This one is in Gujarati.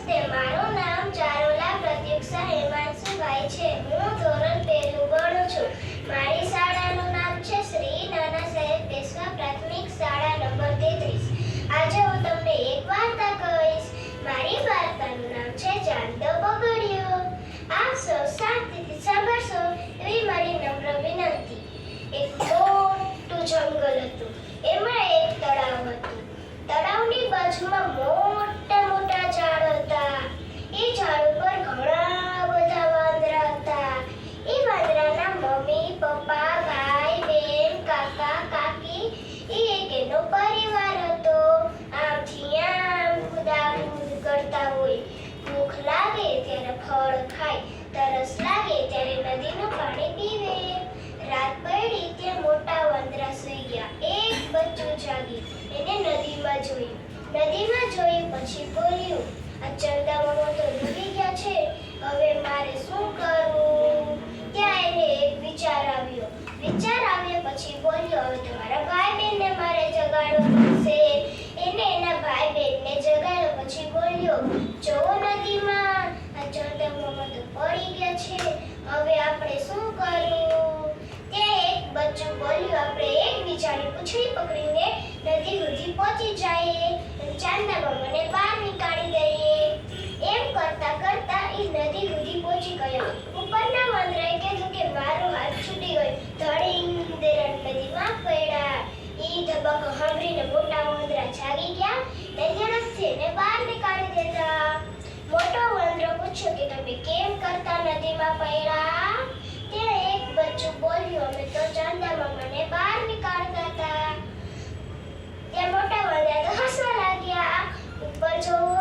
નમસ્તે, મારું નામ ચારોલા પ્રત્યુક્ષા હેમાંશુભાઈ છે. હું ધોરણ 2 ભણું છું. મારી શાળાનું નામ છે શ્રી નાના સાહેબ પેશવા પ્રાથમિક શાળા નંબર 33. આજે હું તમને એક વાર્તા કહીશ. મારી વાર્તાનું નામ છે ચાંદો બગડ્યો. આપ સૌ શાંતિથી સાંભળશો એવી મારી નમ્ર વિનંતી. એક મોટું જંગલ હતું. એમાં એક તળાવ હતું. તળાવની બાજુમાં મોટા મોટા ઝાડ હતા. એ ઝાડ ઉપર ઘણા બધા વાંદરા હતા. એ વાંદરાના મમ્મી પપ્પા ભાઈ બહેન કાકા કાકી એ એક એનો પરિવાર હતો. આમથી આમ કુદાકુદ કરતા હોય. ભૂખ લાગે ત્યારે ફળ ખાય, તરસ લાગે ત્યારે નદીનું પાણી પીવે. રાત પડી ત્યાં મોટા વાંદરા સૂઈ ગયા. એક બચ્ચું જાગી એને નદીમાં જોયું. નદીમાં જોયું પછી બોલ્યું, આ ચંદા મામા તો ડૂબી ગયા છે, હવે મારે શું કરવું? ત્યાં એને એક વિચાર આવ્યો. પછી બોલ્યો, હવે તમારા ભાઈ બહેનને મારે જગાડવા પડશે. એને એના ભાઈ બહેનને જગાડ્યો પછી બોલ્યો, જોવો નદીમાં આ ચંદા મામા તો પડી ગયા છે, હવે આપણે શું કરવું? ત્યાં એક બચ્ચું બોલ્યું, આપણે એકબીજાની પૂંછડી પકડીને નદી સુધી પહોંચી જઈએ, ચાંદા મામાને બહાર નીકાળી દઈએ. એમ કરતા કરતા એ નદી સુધી પહોંચી ગયો. ઉપરના વાંદરાએ કીધું કે મારો હાથ છૂટી ગયો. ધડીંગ દેરા નદીમાં પડ્યા. એ ધબક સાંભળીને મોટા વાંદરા જાગી ગયા ને ઝડપથી એને બહાર નીકાળી દેતા. મોટો વાંદરો પૂછ્યો કે તમે કેમ કરતા નદીમાં પડ્યા? ત્યાં એક બચ્ચું બોલ્યું, અમે તો ચાંદા મામાને બહાર નીકાળતા હતા. ત્યાં મોટા વાંદરા તો હસવા લાગ્યા. ઉપર જોવો